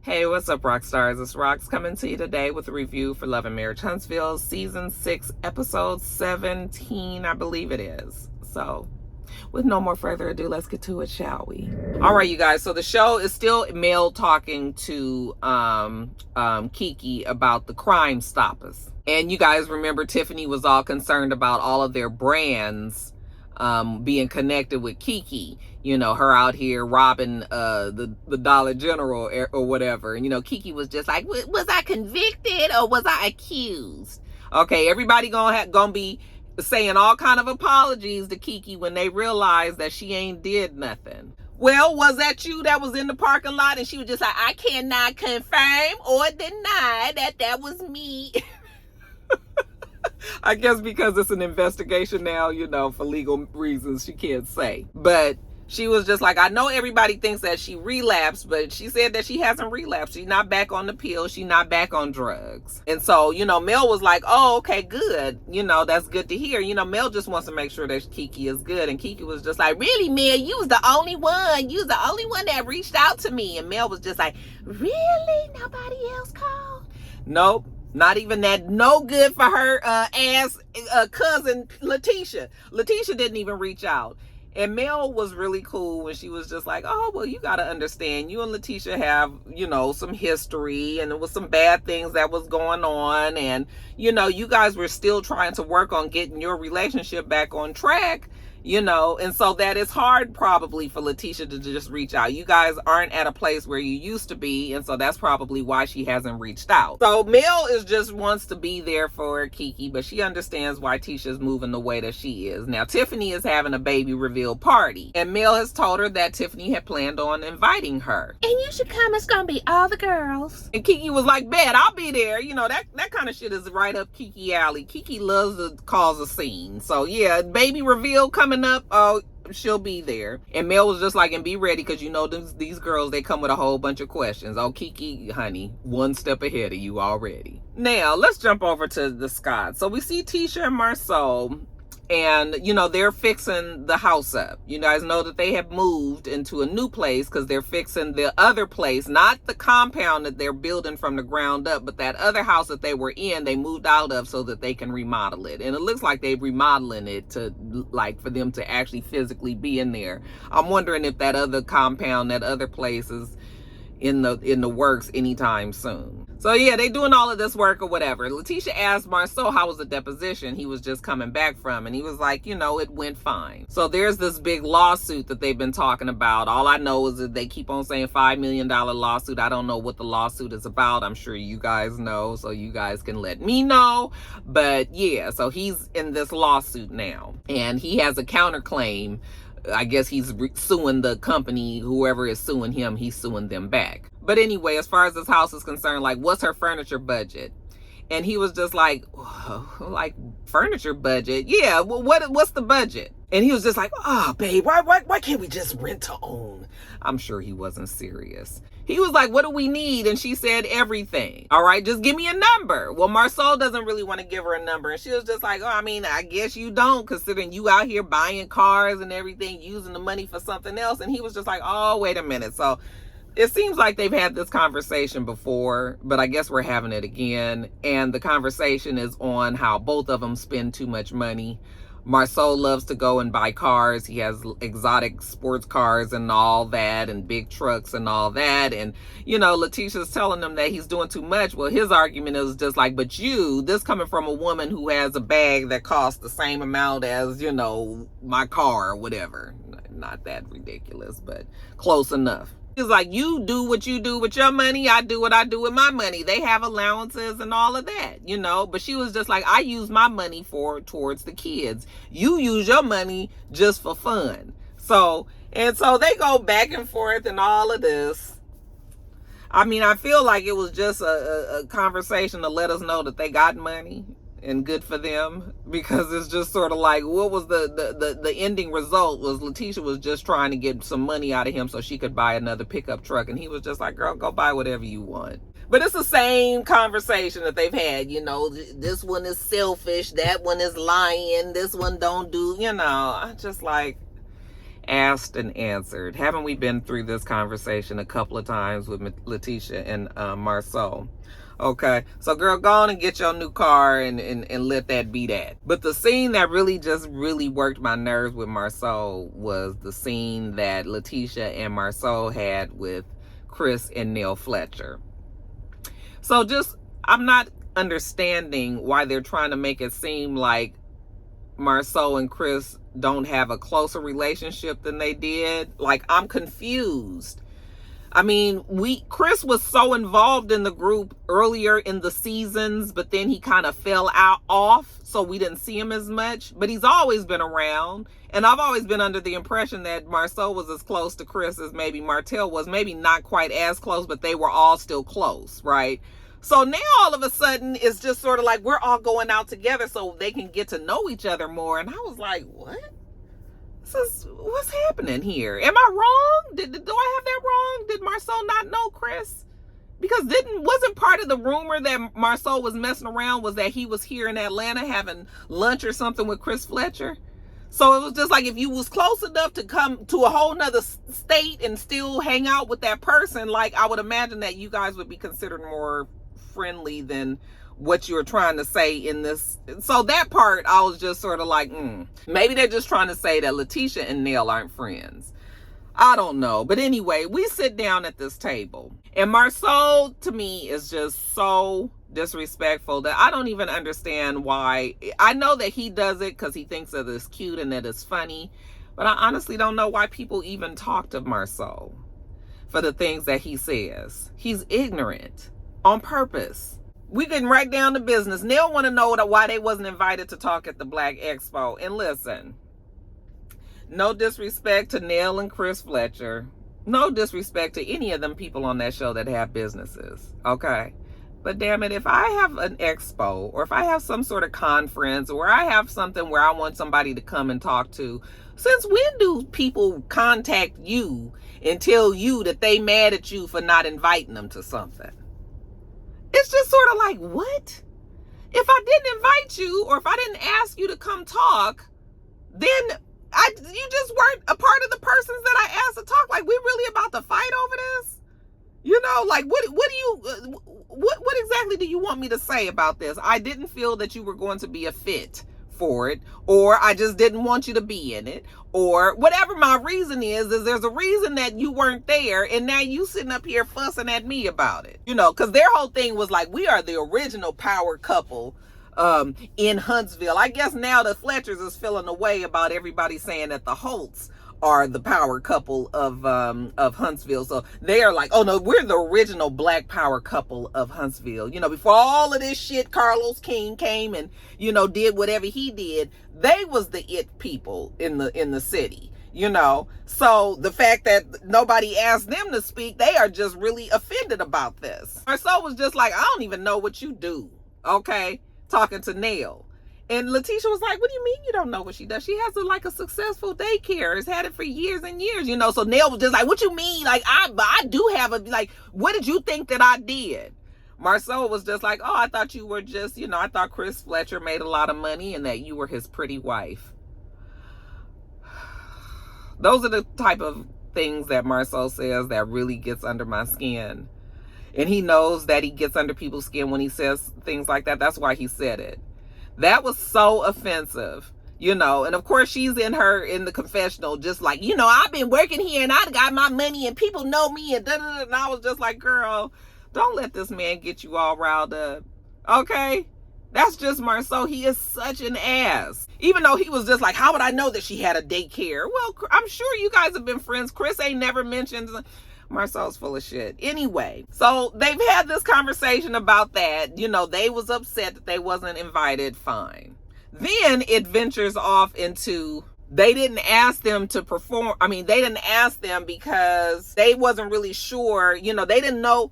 Hey, what's up, rock stars? It's Rox coming to you today with a review for Love and Marriage Huntsville, Season 6, Episode 17, I believe it is. So, with no more further ado, let's get to it, shall we? All right, you guys. So the show is still Mel talking to Kiki about the Crime Stoppers. And you guys remember Tiffany was all concerned about all of their brands being connected with Kiki, you know, her out here robbing the Dollar General or whatever. And, you know, Kiki was just like, was I convicted or was I accused? Okay, everybody gonna be saying all kind of apologies to Kiki when they realize that she ain't did nothing. Well, was that you that was in the parking lot? And she was just like, I cannot confirm or deny that that was me. I guess because it's an investigation now, you know, for legal reasons, she can't say. But she was just like, I know everybody thinks that she relapsed, but she said that she hasn't relapsed. She's not back on the pill. She's not back on drugs. And so, you know, Mel was like, oh, okay, good. You know, that's good to hear. You know, Mel just wants to make sure that Kiki is good. And Kiki was just like, really, Mel, you was the only one. You was the only one that reached out to me. And Mel was just like, really? Nobody else called? Nope. Not even that. No good for her cousin Letitia. Letitia didn't even reach out. And Mel was really cool when she was just like, oh, well, you got to understand, you and Letitia have, you know, some history, and there was some bad things that was going on. And, you know, you guys were still trying to work on getting your relationship back on track, you know, and so that is hard probably for Letitia to just reach out. You guys aren't at a place where you used to be, and so that's probably why she hasn't reached out. So Mel is just wants to be there for Kiki, but she understands why Tisha's moving the way that she is. Now, Tiffany is having a baby reveal party, and Mel has told her that Tiffany had planned on inviting her. And you should come, it's gonna be all the girls. And Kiki was like, bet, I'll be there. You know, that kind of shit is right up Kiki alley. Kiki loves to cause a scene. So yeah, baby reveal coming up, oh, she'll be there. And Mel was just like, and be ready, because you know these girls, they come with a whole bunch of questions. Oh, Kiki, honey, one step ahead of you already. Now let's jump over to the Scott. So we see Tisha and Marceau, and you know, they're fixing the house up. You guys know that they have moved into a new place because they're fixing the other place, not the compound that they're building from the ground up, but that other house that they were in, they moved out of so that they can remodel it. And it looks like they're remodeling it to, like, for them to actually physically be in there. I'm wondering if that other compound, that other place is in the works anytime soon. So yeah, they doing all of this work or whatever. Letitia asked Marceau how was the deposition he was just coming back from, and he was like, you know, it went fine. So there's this big lawsuit that they've been talking about. All I know is that they keep on saying $5 million lawsuit. I don't know what the lawsuit is about. I'm sure you guys know, so you guys can let me know. But yeah, so he's in this lawsuit now, and he has a counterclaim. I guess he's suing the company, whoever is suing him, he's suing them back. But anyway, as far as this house is concerned, like, what's her furniture budget? And he was just like, like, furniture budget? Yeah, well, what's the budget? And he was just like, oh, babe, why can't we just rent to own? I'm sure he wasn't serious. He was like, what do we need? And she said, everything. All right, just give me a number. Well, Marceau doesn't really want to give her a number. And she was just like, oh, I mean, I guess you don't, considering you out here buying cars and everything, using the money for something else. And he was just like, oh, wait a minute. So it seems like they've had this conversation before, but I guess we're having it again. And the conversation is on how both of them spend too much money. Marceau loves to go and buy cars. He has exotic sports cars and all that, and big trucks and all that. And, you know, Letitia's telling him that he's doing too much. Well, his argument is just like, but this coming from a woman who has a bag that costs the same amount as, you know, my car or whatever. Not that ridiculous, but close enough. He's like, you do what you do with your money, I do what I do with my money. They have allowances and all of that, you know. But she was just like, I use my money towards the kids. You use your money just for fun. So they go back and forth and all of this. I mean, I feel like it was just a conversation to let us know that they got money. And good for them, because it's just sort of like, what was the ending result was Letitia was just trying to get some money out of him so she could buy another pickup truck, and he was just like, girl, go buy whatever you want. But it's the same conversation that they've had, you know, this one is selfish, that one is lying, this one don't do, you know. I just like, Asked and answered. Haven't we been through this conversation a couple of times with Letitia and Marceau? Okay, so girl, go on and get your new car and let that be that. But the scene that really worked my nerves with Marceau was the scene that Letitia and Marceau had with Chris and Neil Fletcher. So I'm not understanding why they're trying to make it seem like Marceau and Chris don't have a closer relationship than they did. Like, I'm confused. I mean, Chris was so involved in the group earlier in the seasons, but then he kind of fell off, so we didn't see him as much. But he's always been around, and I've always been under the impression that Marceau was as close to Chris as maybe Martell was. Maybe not quite as close, but they were all still close, right? So now all of a sudden it's just sort of like we're all going out together so they can get to know each other more. And I was like, what? What's happening here? Am I wrong? Do I have that wrong? Did Marceau not know Chris? Because wasn't part of the rumor that Marceau was messing around was that he was here in Atlanta having lunch or something with Chris Fletcher? So it was just like, if you was close enough to come to a whole nother state and still hang out with that person, like, I would imagine that you guys would be considered more friendly than what you were trying to say in this. So that part, I was just sort of like, maybe they're just trying to say that Letitia and Neil aren't friends. I don't know. But anyway, we sit down at this table, and Marceau, to me, is just so disrespectful that I don't even understand why. I know that he does it because he thinks that it's cute and that it's funny, but I honestly don't know why people even talk to Marceau for the things that he says. He's ignorant on purpose. We getting right down to business. Neil want to know why they wasn't invited to talk at the Black Expo. And listen, no disrespect to Neil and Chris Fletcher. No disrespect to any of them people on that show that have businesses. Okay? But damn it, if I have an expo, or if I have some sort of conference, or I have something where I want somebody to come and talk to, since when do people contact you and tell you that they mad at you for not inviting them to something? It's just sort of like, what? If I didn't invite you, or if I didn't ask you to come talk, then you just weren't a part of the persons that I asked to talk. Like, we really about to fight over this? You know, like, what exactly do you want me to say about this? I didn't feel that you were going to be a fit for it, or I just didn't want you to be in it, or whatever my reason is there's a reason that you weren't there, and now you sitting up here fussing at me about it. You know, because their whole thing was like, we are the original power couple in Huntsville. I guess now the Fletchers is feeling away about everybody saying that the Holtz are the power couple of Huntsville. So they are like, oh no, we're the original black power couple of Huntsville. You know, before all of this shit, Carlos King came and, you know, did whatever he did. They was the it people in the city, you know. So the fact that nobody asked them to speak, they are just really offended about this. Marceau was just like, I don't even know what you do. Okay. Talking to Neil. And Letitia was like, what do you mean you don't know what she does? She has a successful daycare. Has had it for years and years, you know. So Neil was just like, what you mean? Like, I do have what did you think that I did? Marceau was just like, oh, I thought you were just, you know, I thought Chris Fletcher made a lot of money and that you were his pretty wife. Those are the type of things that Marceau says that really gets under my skin. And he knows that he gets under people's skin when he says things like that. That's why he said it. That was so offensive, you know. And of course, she's in the confessional, just like, you know, I've been working here and I got my money and people know me and da-da-da. And I was just like, girl, don't let this man get you all riled up. Okay? That's just Marceau. He is such an ass. Even though he was just like, how would I know that she had a daycare? Well, I'm sure you guys have been friends. Chris ain't never mentioned. Marceau's full of shit. Anyway, so they've had this conversation about that. You know, they was upset that they wasn't invited. Fine. Then it ventures off into, they didn't ask them to perform. I mean, they didn't ask them because they wasn't really sure. You know, they didn't know.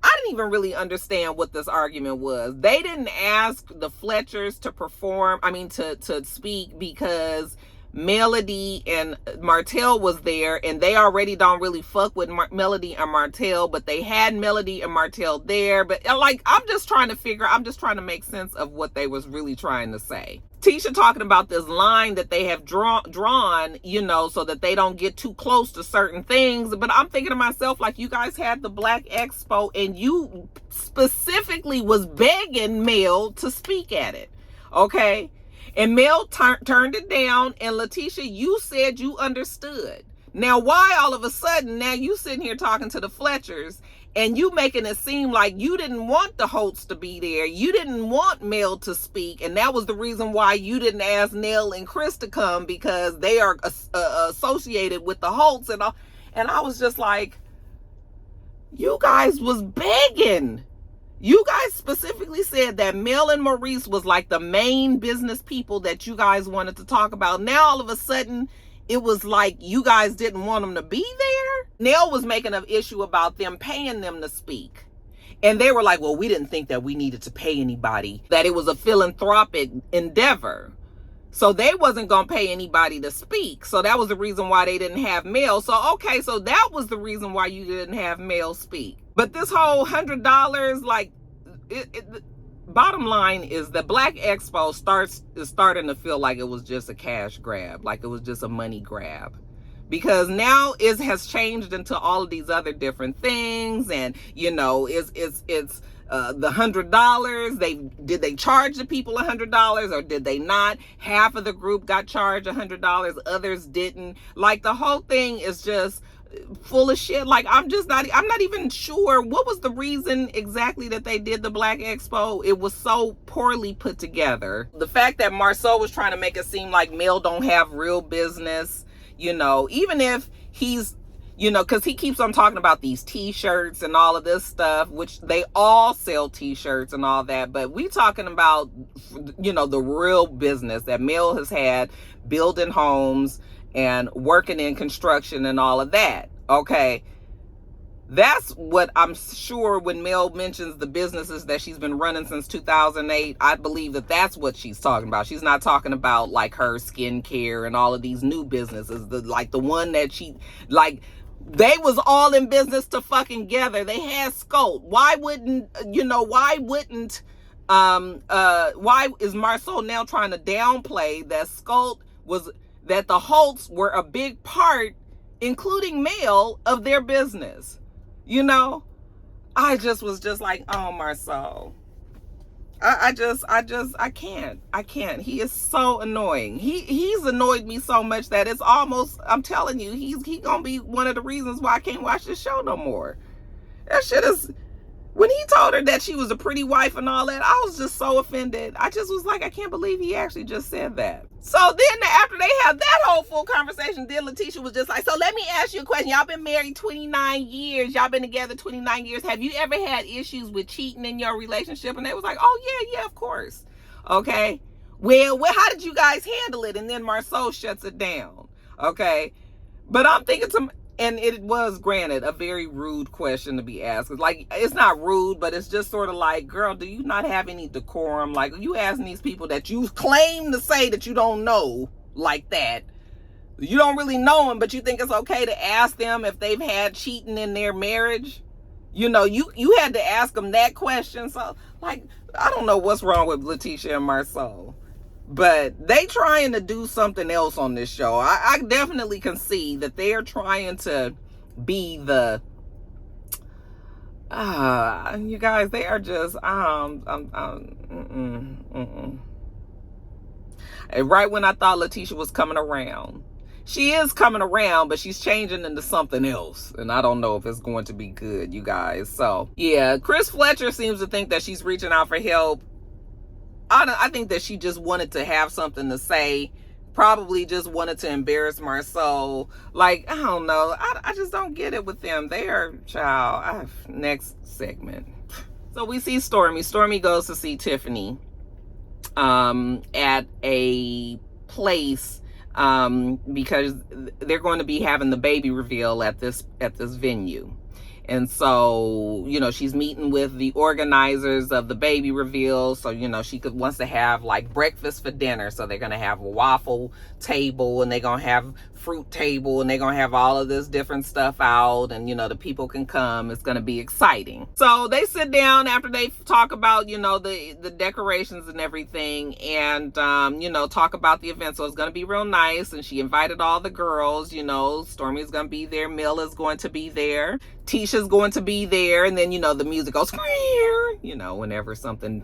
I didn't even really understand what this argument was. They didn't ask the Fletchers to perform, to speak because Melody and Martell was there, and they already don't really fuck with Melody and Martell, but they had Melody and Martell there. But like, I'm just trying to make sense of what they was really trying to say. Letitia talking about this line that they have drawn, you know, so that they don't get too close to certain things. But I'm thinking to myself, like, you guys had the Black Expo and you specifically was begging Mel to speak at it. Okay. And Mel turned it down. And Letitia, you said you understood. Now, why all of a sudden, now you sitting here talking to the Fletchers and you making it seem like you didn't want the Holtz to be there. You didn't want Mel to speak. And that was the reason why you didn't ask Nell and Chris to come, because they are associated with the Holtz and all. And I was just like, you guys was begging. You guys specifically said that Mel and Maurice was like the main business people that you guys wanted to talk about. Now, all of a sudden, it was like you guys didn't want them to be there. Nell was making an issue about them paying them to speak. And they were like, well, we didn't think that we needed to pay anybody, that it was a philanthropic endeavor. So they wasn't going to pay anybody to speak. So that was the reason why they didn't have Mel. So, okay, so that was the reason why you didn't have Mel speak. But this whole $100, like, bottom line is the Black Expo is starting to feel like it was just a cash grab, like it was just a money grab, because now it has changed into all of these other different things. And you know, it's the $100. Did they charge the people $100 or did they not? Half of the group got charged $100, others didn't. Like, the whole thing is just full of shit. Like, I'm not even sure what was the reason exactly that they did the Black Expo. It was so poorly put together. The fact that Marceau was trying to make it seem like Mel don't have real business, you know, even if he's, you know, because he keeps on talking about these t-shirts and all of this stuff, which they all sell t-shirts and all that. But we talking about, you know, the real business that Mel has had, building homes and working in construction and all of that. Okay. That's what I'm sure when Mel mentions the businesses that she's been running since 2008, I believe that that's what she's talking about. She's not talking about like her skincare and all of these new businesses. The one that she, like, they was all in business to fucking together. They had Scout. Why is Marceau now trying to downplay that Scout was, that the Holtz were a big part, including Mel, of their business? You know, I just was just like, oh, Marceau. I can't. He is so annoying. He's annoyed me so much that it's almost, I'm telling you, he gonna be one of the reasons why I can't watch this show no more. That shit is, when he told her that she was a pretty wife and all that, I was just so offended. I just was like, I can't believe he actually just said that. So then after they had that whole full conversation, then Letitia was just like, so let me ask you a question. Y'all been married 29 years. Y'all been together 29 years. Have you ever had issues with cheating in your relationship? And they was like, oh, yeah, of course. Okay. Well, how did you guys handle it? And then Marceau shuts it down. Okay. But I'm thinking and it was, granted, a very rude question to be asked. Like, it's not rude, but it's just sort of like, girl, do you not have any decorum? Like, you asking these people that you claim to say that you don't know like that. You don't really know them, but you think it's okay to ask them if they've had cheating in their marriage? You know, you had to ask them that question. So, like, I don't know what's wrong with Letitia and Marceau. But they trying to do something else on this show. I definitely can see that they are trying to be the, you guys, they are just, and right when I thought Letitia was coming around, she is coming around, but she's changing into something else. And I don't know if it's going to be good, you guys. So, yeah, Chris Fletcher seems to think that she's reaching out for help. I think that she just wanted to have something to say, probably just wanted to embarrass Marceau. Like, I don't know. I just don't get it with them. They are, child. Next segment. So we see Stormy. Stormy goes to see Tiffany at a place because they're going to be having the baby reveal at this venue. And so, she's meeting with the organizers of the baby reveal. So, she wants to have like breakfast for dinner. So they're going to have a waffle table, and they're going to have fruit table, and they're going to have all of this different stuff out, and, the people can come. It's going to be exciting. So they sit down after they talk about, the decorations and everything, and, talk about the event. So it's going to be real nice. And she invited all the girls, Stormy's going to be there. Mel is going to be there. Tisha's going to be there. And then, the music goes, whenever something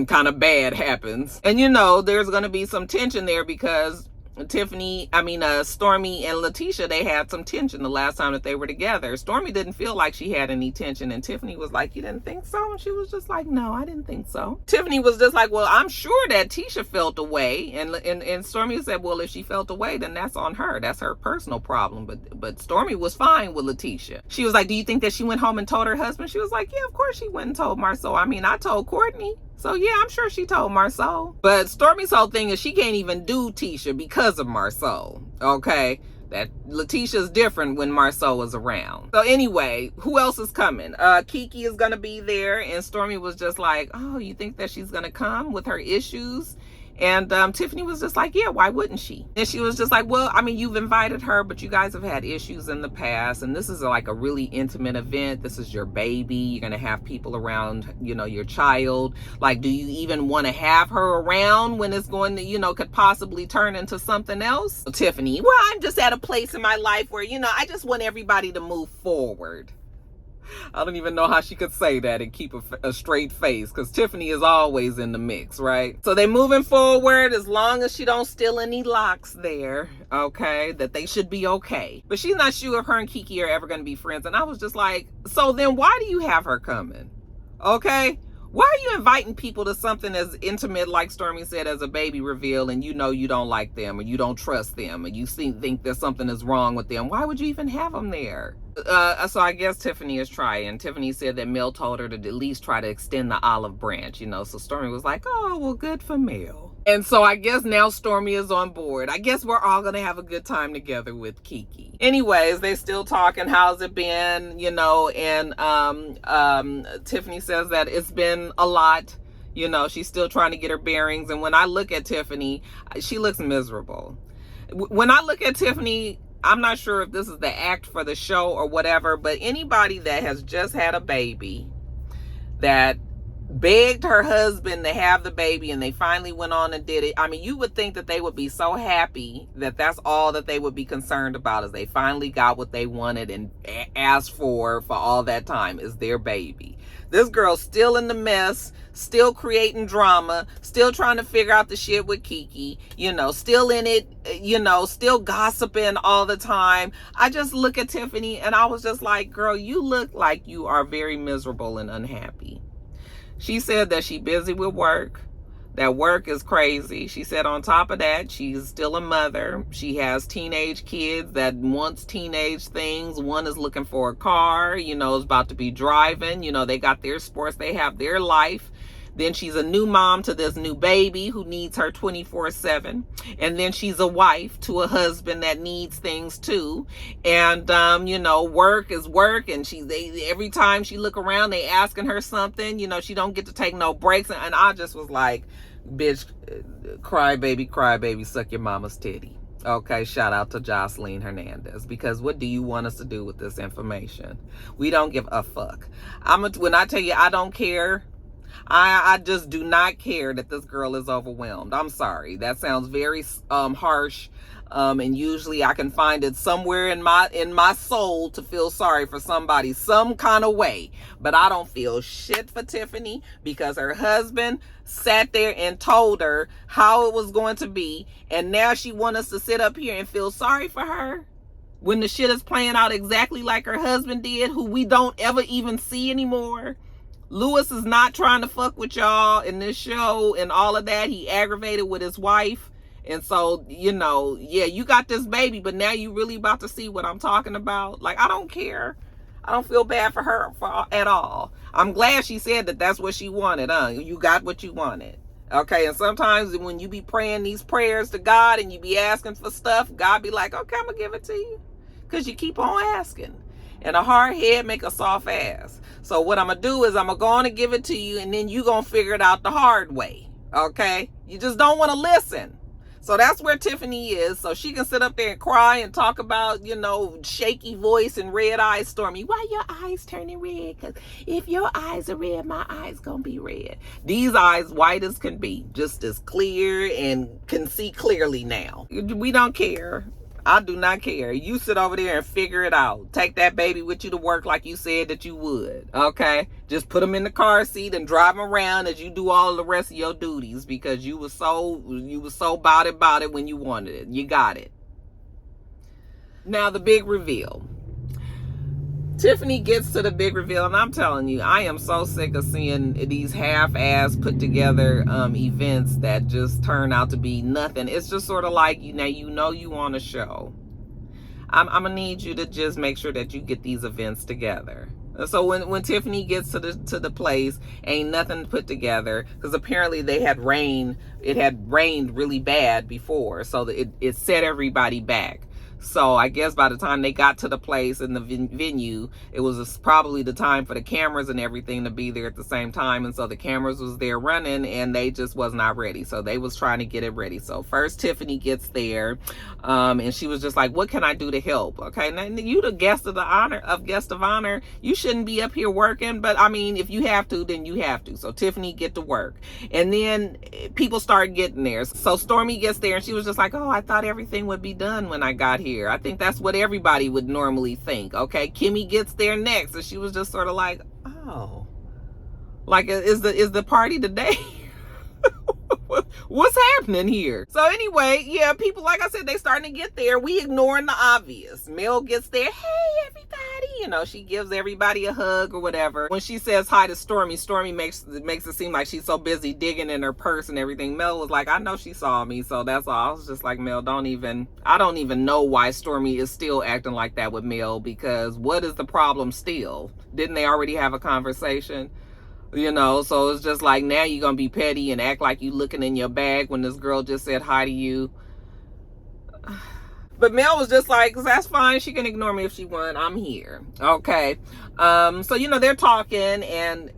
kind of bad happens. And, there's going to be some tension there because Stormy and Letitia, they had some tension the last time that they were together. Stormy didn't feel like she had any tension, and Tiffany was like, "You didn't think so?" And she was just like, "No, I didn't think so." Tiffany was just like, "Well, I'm sure that Tisha felt away," and Stormy said, "Well, if she felt away, then that's on her. That's her personal problem." But Stormy was fine with Letitia. She was like, "Do you think that she went home and told her husband?" She was like, "Yeah, of course she went and told Marceau. I told Courtney. So yeah, I'm sure she told Marceau." But Stormy's whole thing is she can't even do Tisha because of Marceau. Okay? That Letitia's different when Marceau is around. So anyway, who else is coming? Kiki is gonna be there, and Stormy was just like, "Oh, you think that she's gonna come with her issues?" And Tiffany was just like, "Yeah, why wouldn't she?" And she was just like, "Well, you've invited her, but you guys have had issues in the past, and this is like a really intimate event. This is your baby. You're gonna have people around, your child. Like, do you even want to have her around when it's going to, could possibly turn into something else?" Tiffany, "Well, I'm just at a place in my life where, I just want everybody to move forward." I don't even know how she could say that and keep a straight face, because Tiffany is always in the mix, right? So they moving forward as long as she don't steal any locks there, okay? That they should be okay. But she's not sure if her and Kiki are ever going to be friends. And I was just like, so then why do you have her coming? Okay? Why are you inviting people to something as intimate, like Stormy said, as a baby reveal, and you don't like them, or you don't trust them, or you think that something is wrong with them? Why would you even have them there? So I guess Tiffany is trying. Tiffany said that Mel told her to at least try to extend the olive branch, So Stormy was like, "Oh, well, good for Mel." And so I guess now Stormy is on board. I guess we're all going to have a good time together with Kiki. Anyways, they still talking. How's it been? And Tiffany says that it's been a lot. She's still trying to get her bearings. And when I look at Tiffany, she looks miserable. When I look at Tiffany, I'm not sure if this is the act for the show or whatever, but anybody that has just had a baby, that begged her husband to have the baby, and they finally went on and did it. You would think that they would be so happy that that's all that they would be concerned about, is they finally got what they wanted and asked for all that time, is their baby. This girl's still in the mess, still creating drama, still trying to figure out the shit with Kiki, still in it, still gossiping all the time. I just look at Tiffany and I was just like, girl, you look like you are very miserable and unhappy. She said that she's busy with work, that work is crazy. She said on top of that, she's still a mother. She has teenage kids that wants teenage things. One is looking for a car, is about to be driving. They got their sports, they have their life. Then she's a new mom to this new baby who needs her 24/7. And then she's a wife to a husband that needs things too. And, work is work. And every time she look around, they asking her something, she don't get to take no breaks. And I just was like, bitch, cry baby, suck your mama's titty. Okay, shout out to Jocelyn Hernandez, because what do you want us to do with this information? We don't give a fuck. When I tell you I don't care, I just do not care that this girl is overwhelmed. I'm sorry. That sounds very harsh. And usually I can find it somewhere in my soul to feel sorry for somebody some kind of way. But I don't feel shit for Tiffany, because her husband sat there and told her how it was going to be. And now she wants us to sit up here and feel sorry for her, when the shit is playing out exactly like her husband did, who we don't ever even see anymore. Lewis is not trying to fuck with y'all in this show and all of that. He aggravated with his wife. And so, yeah, you got this baby, but now you really about to see what I'm talking about. Like, I don't care. I don't feel bad for her at all. I'm glad she said that that's what she wanted. You got what you wanted. Okay, and sometimes when you be praying these prayers to God and you be asking for stuff, God be like, okay, I'm going to give it to you, because you keep on asking. And a hard head make a soft ass. So what I'm going to do is I'm going to go on and give it to you, and then you going to figure it out the hard way. Okay? You just don't want to listen. So that's where Tiffany is. So she can sit up there and cry and talk about, shaky voice and red eyes. Stormy, why your eyes turning red? Because if your eyes are red, my eyes gonna be red. These eyes white as can be, just as clear and can see clearly now. We don't care. I do not care. You sit over there and figure it out. Take that baby with you to work like you said that you would. Okay? Just put him in the car seat and drive him around as you do all the rest of your duties, because you was so about it when you wanted it. You got it. Now the big reveal. Tiffany gets to the big reveal, and I'm telling you, I am so sick of seeing these half-ass put together events that just turn out to be nothing. It's just sort of like, you want a show. I'm gonna need you to just make sure that you get these events together. So when Tiffany gets to the place, ain't nothing put together, because apparently it had rained really bad before, so it set everybody back. So I guess by the time they got to the place in the venue, it was probably the time for the cameras and everything to be there at the same time. And so the cameras was there running, and they just was not ready. So they was trying to get it ready. So first Tiffany gets there, and she was just like, what can I do to help? Okay, now you the guest of honor. You shouldn't be up here working. But I mean, if you have to, then you have to. So Tiffany get to work. And then people start getting there. So Stormy gets there, and she was just like, oh, I thought everything would be done when I got here. I think that's what everybody would normally think. Okay, Kimmy gets there next, and she was just sort of like, oh, like, is the party today? What's happening here? So anyway, yeah, people, like I said, they starting to get there. We ignoring the obvious. Mel gets there. Hey, everybody. She gives everybody a hug or whatever. When she says hi to Stormy makes it seem like she's so busy digging in her purse and everything. Mel was like, I know she saw me, so that's all. I was just like, Mel, I don't even know why Stormy is still acting like that with Mel, because what is the problem still? Didn't they already have a conversation? So it's just like, now you're gonna be petty and act like you looking in your bag when this girl just said hi to you. But Mel was just like, that's fine, she can ignore me if she wants, I'm here. Okay. So they're talking and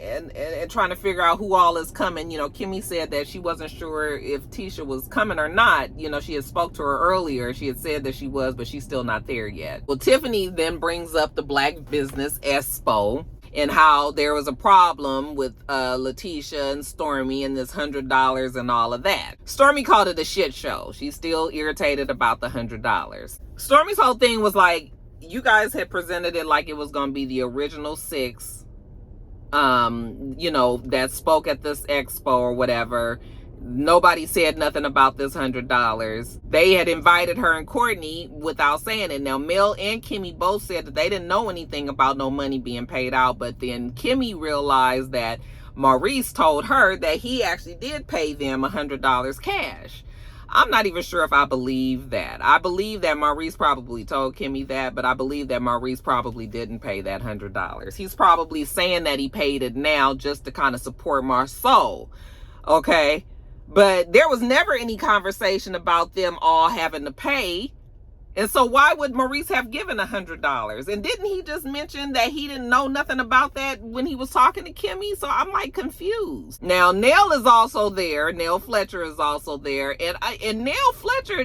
trying to figure out who all is coming. Kimmy said that she wasn't sure if Tisha was coming or not. She had spoke to her earlier. She had said that she was, but she's still not there yet. Well, Tiffany then brings up the Black Business Expo, and how there was a problem with Letitia and Stormy and this $100 and all of that. Stormy called it a shit show. She's still irritated about the $100. Stormy's whole thing was like, you guys had presented it like it was going to be the original 6, that spoke at this expo or whatever. Nobody said nothing about this $100. They had invited her and Courtney without saying it. Now, Mel and Kimmy both said that they didn't know anything about no money being paid out, but then Kimmy realized that Maurice told her that he actually did pay them $100 cash. I'm not even sure if I believe that. I believe that Maurice probably told Kimmy that, but I believe that Maurice probably didn't pay that $100. He's probably saying that he paid it now just to kind of support Marceau. Okay? But there was never any conversation about them all having to pay. And so why would Maurice have given $100? And didn't he just mention that he didn't know nothing about that when he was talking to Kimmy? So I'm like confused. Now, Nell is also there. Nell Fletcher is also there. And Nell Fletcher,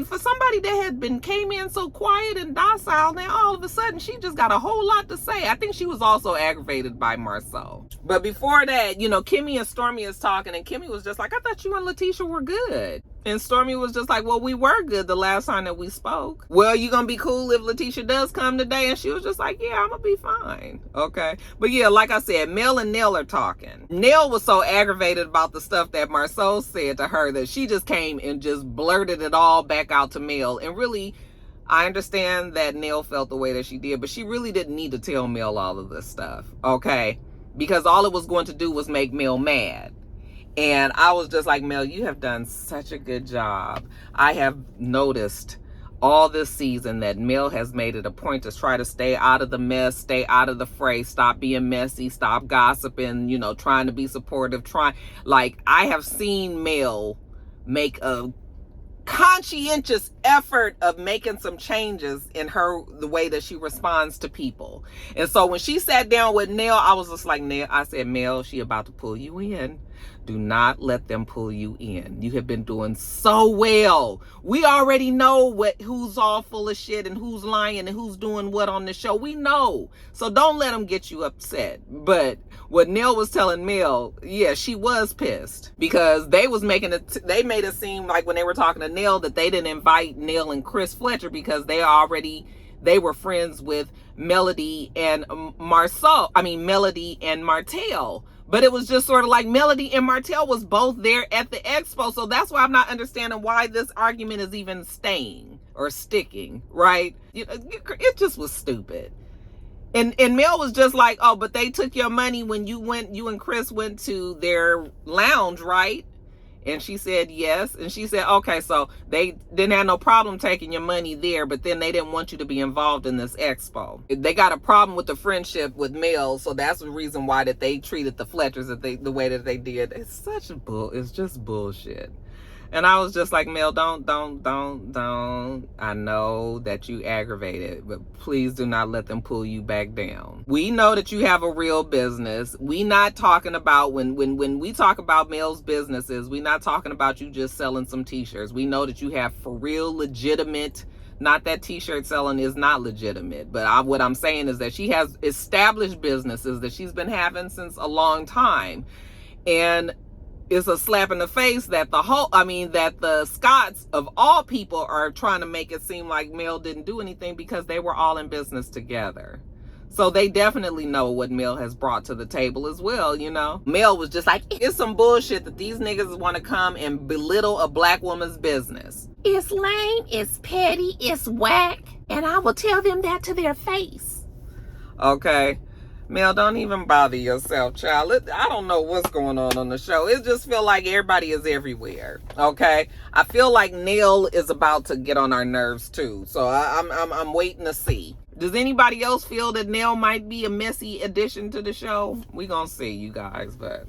for somebody that came in so quiet and docile, now all of a sudden she just got a whole lot to say. I think she was also aggravated by Marceau. But before that, Kimmy and Stormy is talking, and Kimmy was just like, I thought you and Letitia were good. And Stormy was just like, well, we were good the last time that we spoke. Well, you gonna be cool if Letitia does come today? And she was just like, yeah, I'm gonna be fine. Okay. But yeah, like I said, Mel and Nell are talking. Nell was so aggravated about the stuff that Marceau said to her that she just came and just blurted it all back out to Mel. And really, I understand that Nell felt the way that she did, but she really didn't need to tell Mel all of this stuff. Okay. Because all it was going to do was make Mel mad. And I was just like, Mel, you have done such a good job. I have noticed all this season that Mel has made it a point to try to stay out of the mess, stay out of the fray, stop being messy, stop gossiping, trying to be supportive, I have seen Mel make a conscientious effort of making some changes in the way that she responds to people. And so when she sat down with Nell, I was just like, Nell, I said, Mel, she about to pull you in. Do not let them pull you in. You have been doing so well. We already know who's all full of shit and who's lying and who's doing what on the show. We know. So don't let them get you upset. But what Nell was telling Mel, yeah, she was pissed because they made it seem like when they were talking to Nell that they didn't invite Nell and Chris Fletcher because they were friends with Melody and Melody and Martell. But it was just sort of like Melody and Martell was both there at the expo. So that's why I'm not understanding why this argument is even staying or sticking, right? It just was stupid. And Mel was just like, oh, but they took your money when you and Chris went to their lounge, right? And she said, yes. And she said, okay, so they didn't have no problem taking your money there, but then they didn't want you to be involved in this expo. They got a problem with the friendship with Mel, so that's the reason why that they treated the Fletchers the way that they did. It's just bullshit. And I was just like, Mel, don't. I know that you aggravated, but please do not let them pull you back down. We know that you have a real business. We not talking about, when we talk about Mel's businesses, we not talking about you just selling some t-shirts. We know that you have for real legitimate, not that t-shirt selling is not legitimate, but what I'm saying is that she has established businesses that she's been having since a long time. And it's a slap in the face that the Scotts of all people are trying to make it seem like Mel didn't do anything because they were all in business together. So they definitely know what Mel has brought to the table as well, you know. Mel was just like, it's some bullshit that these niggas want to come and belittle a black woman's business. It's lame, it's petty, it's whack, and I will tell them that to their face. Okay. Mel, don't even bother yourself, child. I don't know what's going on the show. It just feel like everybody is everywhere, okay? I feel like Nell is about to get on our nerves, too. So I'm waiting to see. Does anybody else feel that Nell might be a messy addition to the show? We gonna see, you guys, but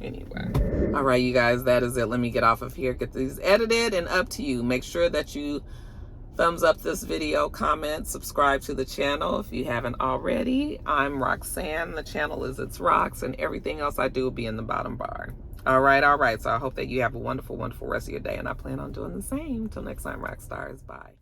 anyway. All right, you guys, that is it. Let me get off of here, get these edited, and up to you. Make sure that you thumbs up this video, comment, subscribe to the channel if you haven't already. I'm Roxanne. The channel is itsrox, and everything else I do will be in the bottom bar. All right. So I hope that you have a wonderful, wonderful rest of your day, and I plan on doing the same. Till next time, rock stars. Bye.